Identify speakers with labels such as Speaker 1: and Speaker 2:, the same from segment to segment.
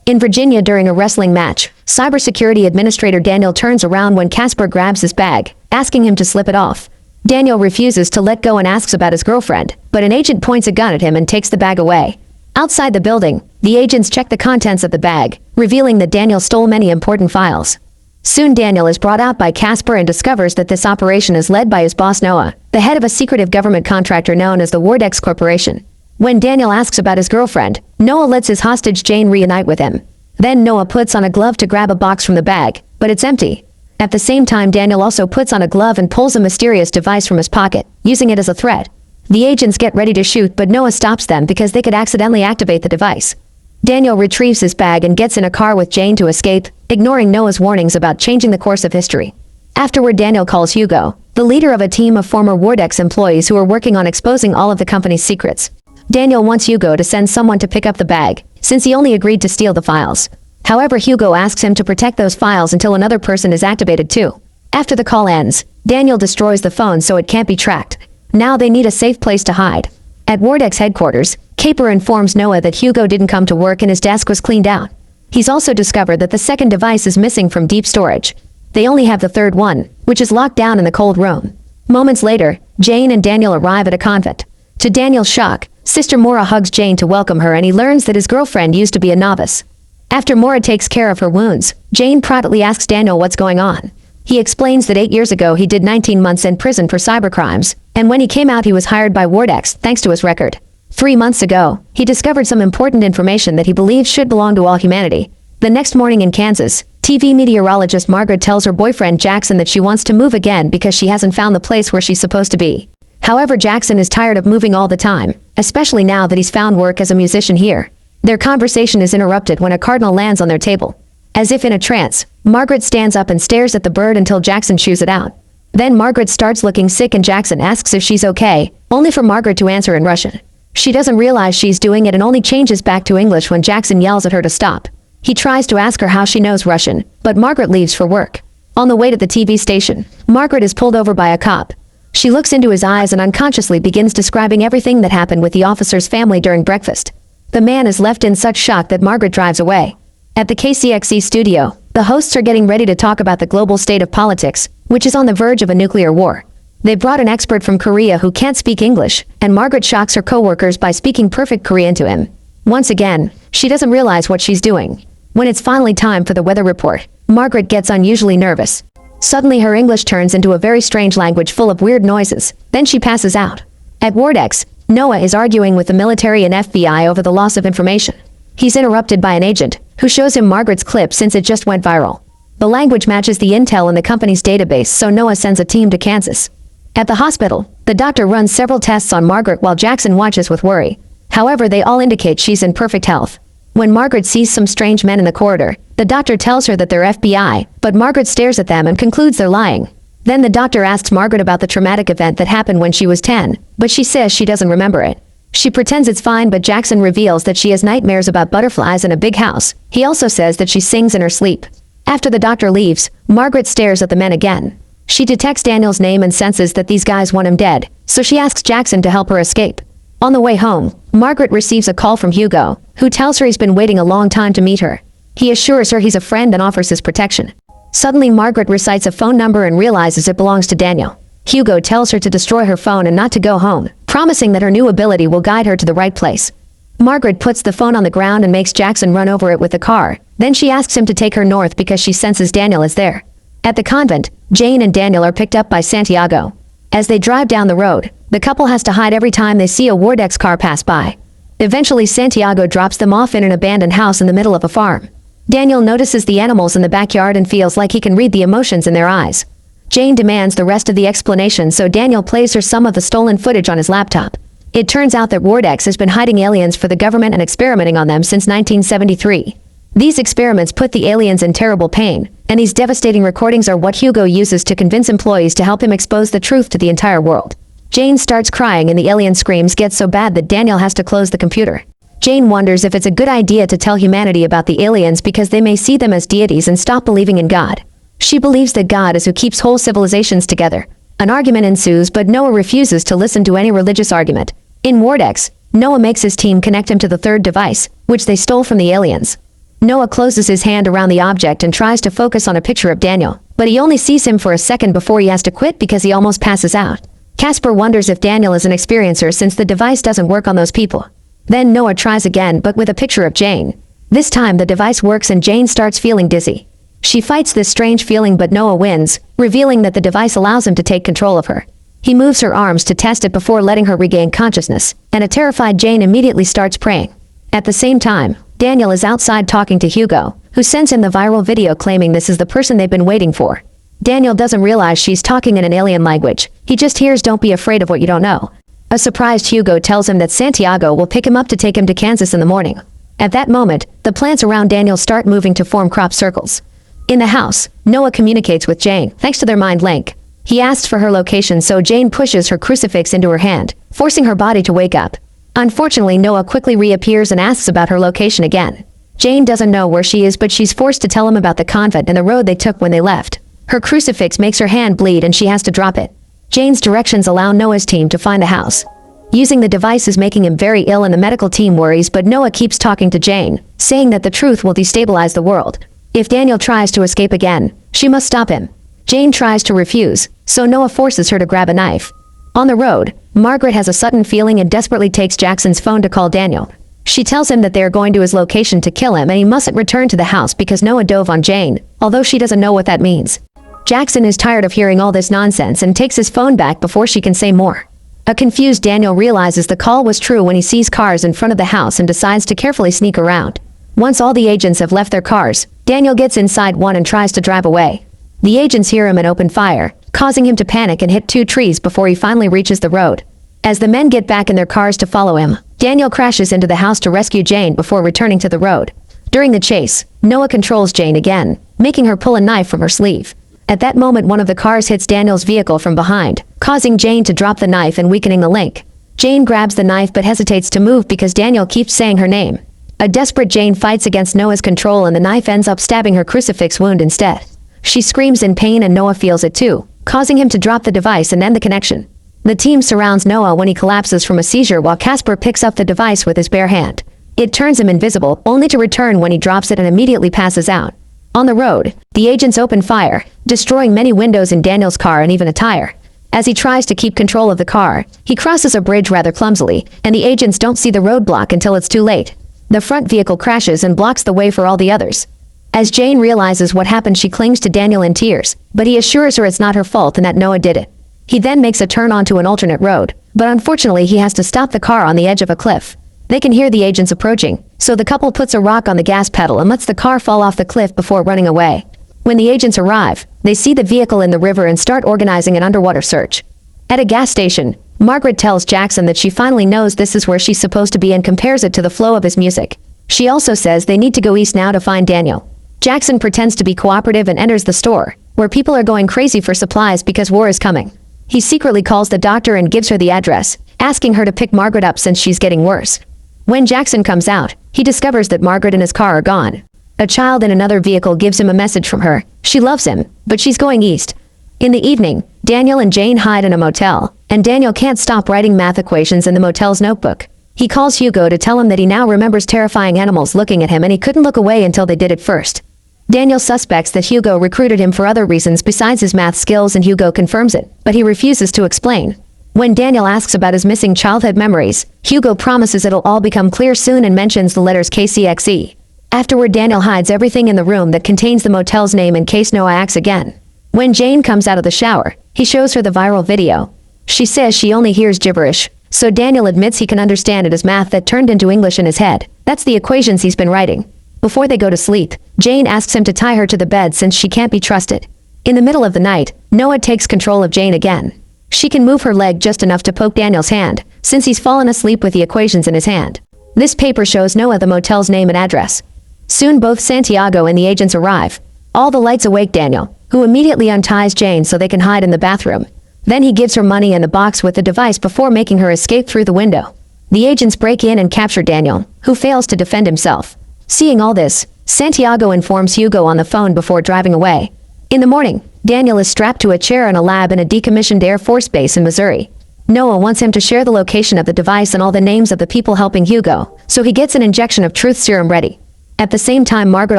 Speaker 1: In Virginia during a wrestling match, Cybersecurity Administrator Daniel turns around when Casper grabs his bag, asking him to slip it off. Daniel refuses to let go and asks about his girlfriend, but an agent points a gun at him and takes the bag away. Outside the building, the agents check the contents of the bag, revealing that Daniel stole many important files. Soon Daniel is brought out by Casper and discovers that this operation is led by his boss Noah, the head of a secretive government contractor known as the Wardeck Corporation. When Daniel asks about his girlfriend, Noah lets his hostage Jane reunite with him. Then Noah puts on a glove to grab a box from the bag, but it's empty. At the same time, Daniel also puts on a glove and pulls a mysterious device from his pocket, using it as a threat. The agents get ready to shoot, but Noah stops them because they could accidentally activate the device. Daniel retrieves his bag and gets in a car with Jane to escape, ignoring Noah's warnings about changing the course of history. Afterward, Daniel calls Hugo, the leader of a team of former Wardeck's employees who are working on exposing all of the company's secrets. Daniel wants Hugo to send someone to pick up the bag, since he only agreed to steal the files. However, Hugo asks him to protect those files until another person is activated too. After the call ends, Daniel destroys the phone so it can't be tracked. Now they need a safe place to hide. At Wardeck's headquarters, Caper informs Noah that Hugo didn't come to work and his desk was cleaned out. He's also discovered that the second device is missing from deep storage. They only have the third one, which is locked down in the cold room. Moments later, Jane and Daniel arrive at a convent. To Daniel's shock, Sister Mora hugs Jane to welcome her and he learns that his girlfriend used to be a novice. After Mora takes care of her wounds, Jane proudly asks Daniel what's going on. He explains that 8 years ago he did 19 months in prison for cybercrimes, and when he came out he was hired by Wardeck thanks to his record. 3 months ago, he discovered some important information that he believes should belong to all humanity. The next morning in Kansas, TV meteorologist Margaret tells her boyfriend Jackson that she wants to move again because she hasn't found the place where she's supposed to be. However, Jackson is tired of moving all the time, especially now that he's found work as a musician here. Their conversation is interrupted when a cardinal lands on their table. As if in a trance, Margaret stands up and stares at the bird until Jackson chews it out. Then Margaret starts looking sick and Jackson asks if she's okay, only for Margaret to answer in Russian. She doesn't realize she's doing it and only changes back to English when Jackson yells at her to stop. He tries to ask her how she knows Russian, but Margaret leaves for work. On the way to the TV station, Margaret is pulled over by a cop. She looks into his eyes and unconsciously begins describing everything that happened with the officer's family during breakfast. The man is left in such shock that Margaret drives away. At the KCXE studio, the hosts are getting ready to talk about the global state of politics, which is on the verge of a nuclear war. They brought an expert from Korea who can't speak English, and Margaret shocks her coworkers by speaking perfect Korean to him. Once again, she doesn't realize what she's doing. When it's finally time for the weather report, Margaret gets unusually nervous. Suddenly her English turns into a very strange language full of weird noises, then she passes out. At Wardeck, Noah is arguing with the military and FBI over the loss of information. He's interrupted by an agent, who shows him Margaret's clip since it just went viral. The language matches the intel in the company's database, so Noah sends a team to Kansas. At the hospital, the doctor runs several tests on Margaret while Jackson watches with worry. However, they all indicate she's in perfect health. When Margaret sees some strange men in the corridor, the doctor tells her that they're FBI, but Margaret stares at them and concludes they're lying. Then the doctor asks Margaret about the traumatic event that happened when she was 10, but she says she doesn't remember it. She pretends it's fine, but Jackson reveals that she has nightmares about butterflies in a big house. He also says that she sings in her sleep. After the doctor leaves, Margaret stares at the men again. She detects Daniel's name and senses that these guys want him dead, so she asks Jackson to help her escape. On the way home, Margaret receives a call from Hugo, who tells her he's been waiting a long time to meet her. He assures her he's a friend and offers his protection. Suddenly Margaret recites a phone number and realizes it belongs to Daniel. Hugo tells her to destroy her phone and not to go home, promising that her new ability will guide her to the right place. Margaret puts the phone on the ground and makes Jackson run over it with the car. Then she asks him to take her north because she senses Daniel is there. At the convent, Jane and Daniel are picked up by Santiago. As they drive down the road, the couple has to hide every time they see a Wardeck car pass by. Eventually Santiago drops them off in an abandoned house in the middle of a farm. Daniel notices the animals in the backyard and feels like he can read the emotions in their eyes. Jane demands the rest of the explanation, so Daniel plays her some of the stolen footage on his laptop. It turns out that Wardeck has been hiding aliens for the government and experimenting on them since 1973. These experiments put the aliens in terrible pain, and these devastating recordings are what Hugo uses to convince employees to help him expose the truth to the entire world. Jane starts crying and the alien screams get so bad that Daniel has to close the computer. Jane wonders if it's a good idea to tell humanity about the aliens because they may see them as deities and stop believing in God. She believes that God is who keeps whole civilizations together. An argument ensues, but Noah refuses to listen to any religious argument. In Wardeck, Noah makes his team connect him to the third device, which they stole from the aliens. Noah closes his hand around the object and tries to focus on a picture of Daniel, but he only sees him for a second before he has to quit because he almost passes out. Casper wonders if Daniel is an experiencer since the device doesn't work on those people. Then Noah tries again but with a picture of Jane. This time the device works and Jane starts feeling dizzy. She fights this strange feeling but Noah wins, revealing that the device allows him to take control of her. He moves her arms to test it before letting her regain consciousness, and a terrified Jane immediately starts praying. At the same time, Daniel is outside talking to Hugo, who sends him the viral video claiming this is the person they've been waiting for. Daniel doesn't realize she's talking in an alien language. He just hears "Don't be afraid of what you don't know." A surprised Hugo tells him that Santiago will pick him up to take him to Kansas in the morning. At that moment, the plants around Daniel start moving to form crop circles. In the house, Noah communicates with Jane, thanks to their mind link. He asks for her location so Jane pushes her crucifix into her hand, forcing her body to wake up. Unfortunately, Noah quickly reappears and asks about her location again. Jane doesn't know where she is but she's forced to tell him about the convent and the road they took when they left. Her crucifix makes her hand bleed and she has to drop it. Jane's directions allow Noah's team to find the house. Using the device is making him very ill and the medical team worries but Noah keeps talking to Jane, saying that the truth will destabilize the world. If Daniel tries to escape again, she must stop him. Jane tries to refuse, so Noah forces her to grab a knife. On the road, Margaret has a sudden feeling and desperately takes Jackson's phone to call Daniel. She tells him that they are going to his location to kill him and he mustn't return to the house because Noah dove on Jane, although she doesn't know what that means. Jackson is tired of hearing all this nonsense and takes his phone back before she can say more. A confused Daniel realizes the call was true when he sees cars in front of the house and decides to carefully sneak around. Once all the agents have left their cars, Daniel gets inside one and tries to drive away. The agents hear him and open fire, causing him to panic and hit 2 trees before he finally reaches the road. As the men get back in their cars to follow him, Daniel crashes into the house to rescue Jane before returning to the road. During the chase, Noah controls Jane again, making her pull a knife from her sleeve. At that moment one of the cars hits Daniel's vehicle from behind, causing Jane to drop the knife and weakening the link. Jane grabs the knife but hesitates to move because Daniel keeps saying her name. A desperate Jane fights against Noah's control and the knife ends up stabbing her crucifix wound instead. She screams in pain and Noah feels it too, causing him to drop the device and end the connection. The team surrounds Noah when he collapses from a seizure while Casper picks up the device with his bare hand. It turns him invisible, only to return when he drops it and immediately passes out. On the road, the agents open fire, destroying many windows in Daniel's car and even a tire. As he tries to keep control of the car, he crosses a bridge rather clumsily, and the agents don't see the roadblock until it's too late. The front vehicle crashes and blocks the way for all the others. As Jane realizes what happened, she clings to Daniel in tears, but he assures her it's not her fault and that Noah did it. He then makes a turn onto an alternate road, but unfortunately he has to stop the car on the edge of a cliff. They can hear the agents approaching, so the couple puts a rock on the gas pedal and lets the car fall off the cliff before running away. When the agents arrive, they see the vehicle in the river and start organizing an underwater search. At a gas station, Margaret tells Jackson that she finally knows this is where she's supposed to be and compares it to the flow of his music. She also says they need to go east now to find Daniel. Jackson pretends to be cooperative and enters the store, where people are going crazy for supplies because war is coming. He secretly calls the doctor and gives her the address, asking her to pick Margaret up since she's getting worse. When Jackson comes out, he discovers that Margaret and his car are gone. A child in another vehicle gives him a message from her. She loves him, but she's going east. In the evening, Daniel and Jane hide in a motel, and Daniel can't stop writing math equations in the motel's notebook. He calls Hugo to tell him that he now remembers terrifying animals looking at him and he couldn't look away until they did it first. Daniel suspects that Hugo recruited him for other reasons besides his math skills and Hugo confirms it, but he refuses to explain. When Daniel asks about his missing childhood memories, Hugo promises it'll all become clear soon and mentions the letters KCXE. Afterward, Daniel hides everything in the room that contains the motel's name in case Noah acts again. When Jane comes out of the shower, he shows her the viral video. She says she only hears gibberish, so Daniel admits he can understand it as math that turned into English in his head. That's the equations he's been writing. Before they go to sleep, Jane asks him to tie her to the bed since she can't be trusted. In the middle of the night, Noah takes control of Jane again. She can move her leg just enough to poke Daniel's hand, since he's fallen asleep with the equations in his hand. This paper shows Noah the motel's name and address. Soon both Santiago and the agents arrive. All the lights awake Daniel, who immediately unties Jane so they can hide in the bathroom. Then he gives her money and the box with the device before making her escape through the window. The agents break in and capture Daniel, who fails to defend himself. Seeing all this, Santiago informs Hugo on the phone before driving away. In the morning, Daniel is strapped to a chair in a lab in a decommissioned Air Force base in Missouri. Noah wants him to share the location of the device and all the names of the people helping Hugo, so he gets an injection of truth serum ready. At the same time, Margaret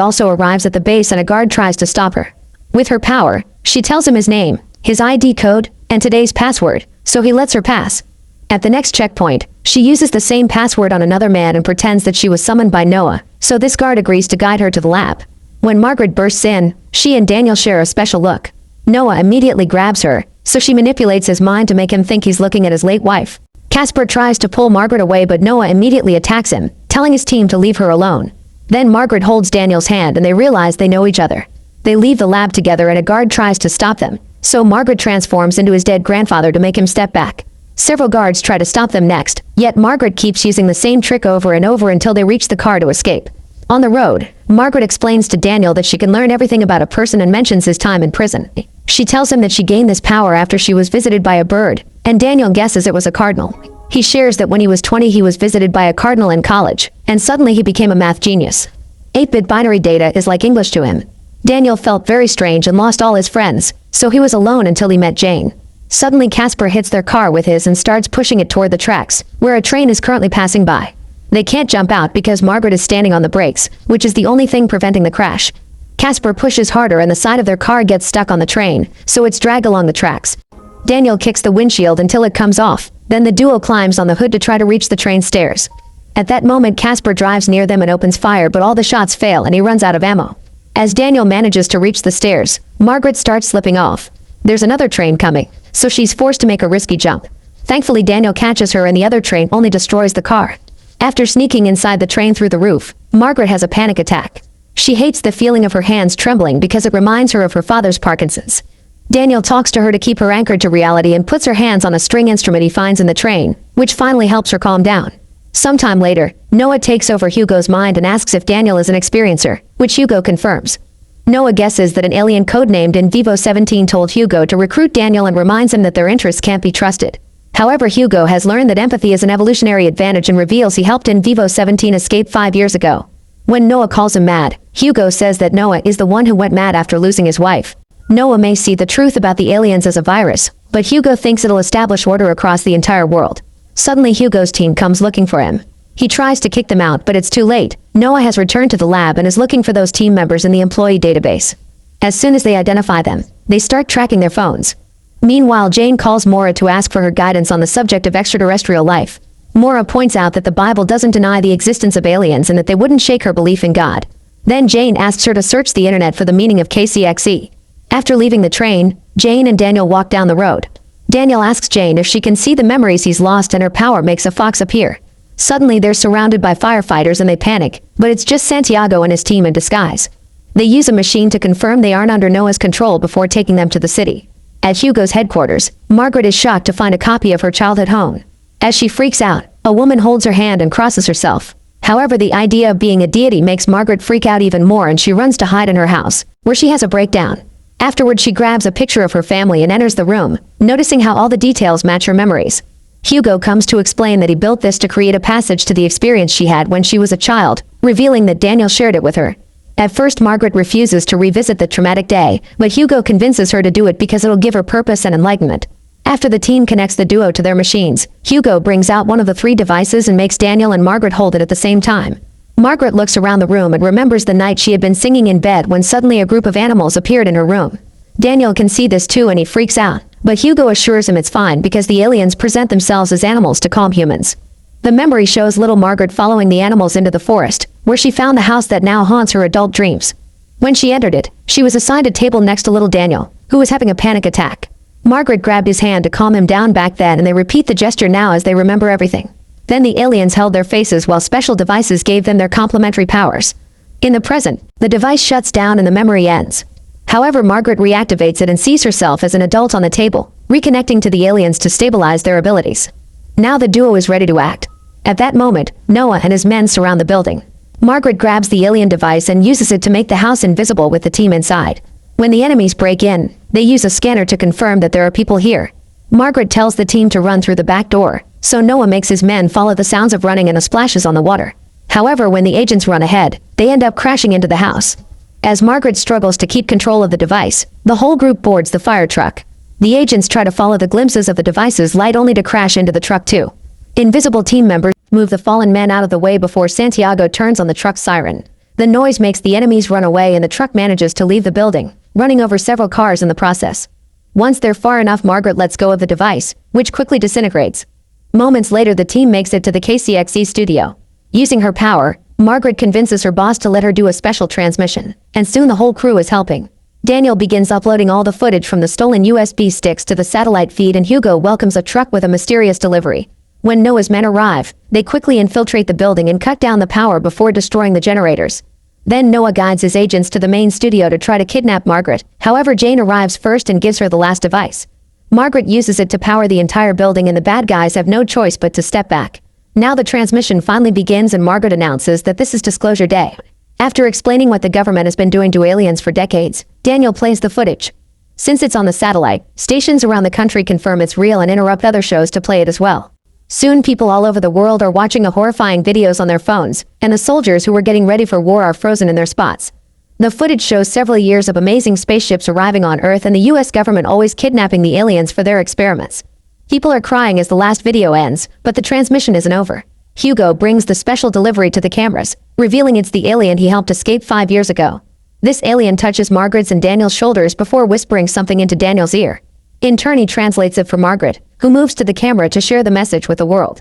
Speaker 1: also arrives at the base and a guard tries to stop her. With her power, she tells him his name, his ID code, and today's password, so he lets her pass. At the next checkpoint, she uses the same password on another man and pretends that she was summoned by Noah, so this guard agrees to guide her to the lab. When Margaret bursts in, she and Daniel share a special look. Noah immediately grabs her, so she manipulates his mind to make him think he's looking at his late wife. Casper tries to pull Margaret away, but Noah immediately attacks him, telling his team to leave her alone. Then Margaret holds Daniel's hand and they realize they know each other. They leave the lab together and a guard tries to stop them, so Margaret transforms into his dead grandfather to make him step back. Several guards try to stop them next, yet Margaret keeps using the same trick over and over until they reach the car to escape. On the road, Margaret explains to Daniel that she can learn everything about a person and mentions his time in prison. She tells him that she gained this power after she was visited by a bird, and Daniel guesses it was a cardinal. He shares that when he was 20 he was visited by a cardinal in college, and suddenly he became a math genius. 8-bit binary data is like English to him. Daniel felt very strange and lost all his friends, so he was alone until he met Jane. Suddenly Casper hits their car with his and starts pushing it toward the tracks, where a train is currently passing by. They can't jump out because Margaret is standing on the brakes, which is the only thing preventing the crash. Casper pushes harder and the side of their car gets stuck on the train, so it's dragged along the tracks. Daniel kicks the windshield until it comes off, then the duo climbs on the hood to try to reach the train stairs. At that moment Casper drives near them and opens fire, but all the shots fail and he runs out of ammo. As Daniel manages to reach the stairs, Margaret starts slipping off. There's another train coming, so she's forced to make a risky jump. Thankfully Daniel catches her and the other train only destroys the car. After sneaking inside the train through the roof, Margaret has a panic attack. She hates the feeling of her hands trembling because it reminds her of her father's Parkinson's. Daniel talks to her to keep her anchored to reality and puts her hands on a string instrument he finds in the train, which finally helps her calm down. Sometime later, Noah takes over Hugo's mind and asks if Daniel is an experiencer, which Hugo confirms. Noah guesses that an alien codenamed In Vivo 17 told Hugo to recruit Daniel and reminds him that their interests can't be trusted. However, Hugo has learned that empathy is an evolutionary advantage and reveals he helped In Vivo 17 escape 5 years ago. When Noah calls him mad, Hugo says that Noah is the one who went mad after losing his wife. Noah may see the truth about the aliens as a virus, but Hugo thinks it'll establish order across the entire world. Suddenly Hugo's team comes looking for him. He tries to kick them out, but it's too late. Noah has returned to the lab and is looking for those team members in the employee database. As soon as they identify them, they start tracking their phones. Meanwhile, Jane calls Maura to ask for her guidance on the subject of extraterrestrial life. Maura points out that the Bible doesn't deny the existence of aliens and that they wouldn't shake her belief in God. Then Jane asks her to search the internet for the meaning of KCXE. After leaving the train, Jane and Daniel walk down the road. Daniel asks Jane if she can see the memories he's lost and her power makes a fox appear. Suddenly they're surrounded by firefighters and they panic, but it's just Santiago and his team in disguise. They use a machine to confirm they aren't under Noah's control before taking them to the city. At Hugo's headquarters, Margaret is shocked to find a copy of her childhood home. As she freaks out, a woman holds her hand and crosses herself. However, the idea of being a deity makes Margaret freak out even more and she runs to hide in her house, where she has a breakdown. Afterward, she grabs a picture of her family and enters the room, noticing how all the details match her memories. Hugo comes to explain that he built this to create a passage to the experience she had when she was a child, revealing that Daniel shared it with her. At first, Margaret refuses to revisit the traumatic day, but Hugo convinces her to do it because it'll give her purpose and enlightenment. After the team connects the duo to their machines, Hugo brings out one of the 3 devices and makes Daniel and Margaret hold it at the same time. Margaret looks around the room and remembers the night she had been singing in bed when suddenly a group of animals appeared in her room. Daniel can see this too and he freaks out, but Hugo assures him it's fine because the aliens present themselves as animals to calm humans. The memory shows little Margaret following the animals into the forest, where she found the house that now haunts her adult dreams. When she entered it, she was assigned a table next to little Daniel, who was having a panic attack. Margaret grabbed his hand to calm him down back then and they repeat the gesture now as they remember everything. Then the aliens held their faces while special devices gave them their complementary powers. In the present, the device shuts down and the memory ends. However, Margaret reactivates it and sees herself as an adult on the table, reconnecting to the aliens to stabilize their abilities. Now the duo is ready to act. At that moment, Noah and his men surround the building. Margaret grabs the alien device and uses it to make the house invisible with the team inside. When the enemies break in, they use a scanner to confirm that there are people here. Margaret tells the team to run through the back door, so Noah makes his men follow the sounds of running and the splashes on the water. However, when the agents run ahead, they end up crashing into the house. As Margaret struggles to keep control of the device, the whole group boards the fire truck. The agents try to follow the glimpses of the device's light only to crash into the truck too. Invisible team members move the fallen men out of the way before Santiago turns on the truck's siren. The noise makes the enemies run away and the truck manages to leave the building, running over several cars in the process. Once they're far enough, Margaret lets go of the device, which quickly disintegrates. Moments later, the team makes it to the KCXE studio. Using her power, Margaret convinces her boss to let her do a special transmission, and soon the whole crew is helping. Daniel begins uploading all the footage from the stolen USB sticks to the satellite feed, and Hugo welcomes a truck with a mysterious delivery. When Noah's men arrive, they quickly infiltrate the building and cut down the power before destroying the generators. Then Noah guides his agents to the main studio to try to kidnap Margaret. However, Jane arrives first and gives her the last device. Margaret uses it to power the entire building, and the bad guys have no choice but to step back. Now the transmission finally begins, and Margaret announces that this is Disclosure Day. After explaining what the government has been doing to aliens for decades, Daniel plays the footage. Since it's on the satellite, stations around the country confirm it's real and interrupt other shows to play it as well. Soon people all over the world are watching the horrifying videos on their phones, and the soldiers who were getting ready for war are frozen in their spots. The footage shows several years of amazing spaceships arriving on Earth and the US government always kidnapping the aliens for their experiments. People are crying as the last video ends, but the transmission isn't over. Hugo brings the special delivery to the cameras, revealing it's the alien he helped escape 5 years ago. This alien touches Margaret's and Daniel's shoulders before whispering something into Daniel's ear. In turn, he translates it for Margaret, who moves to the camera to share the message with the world.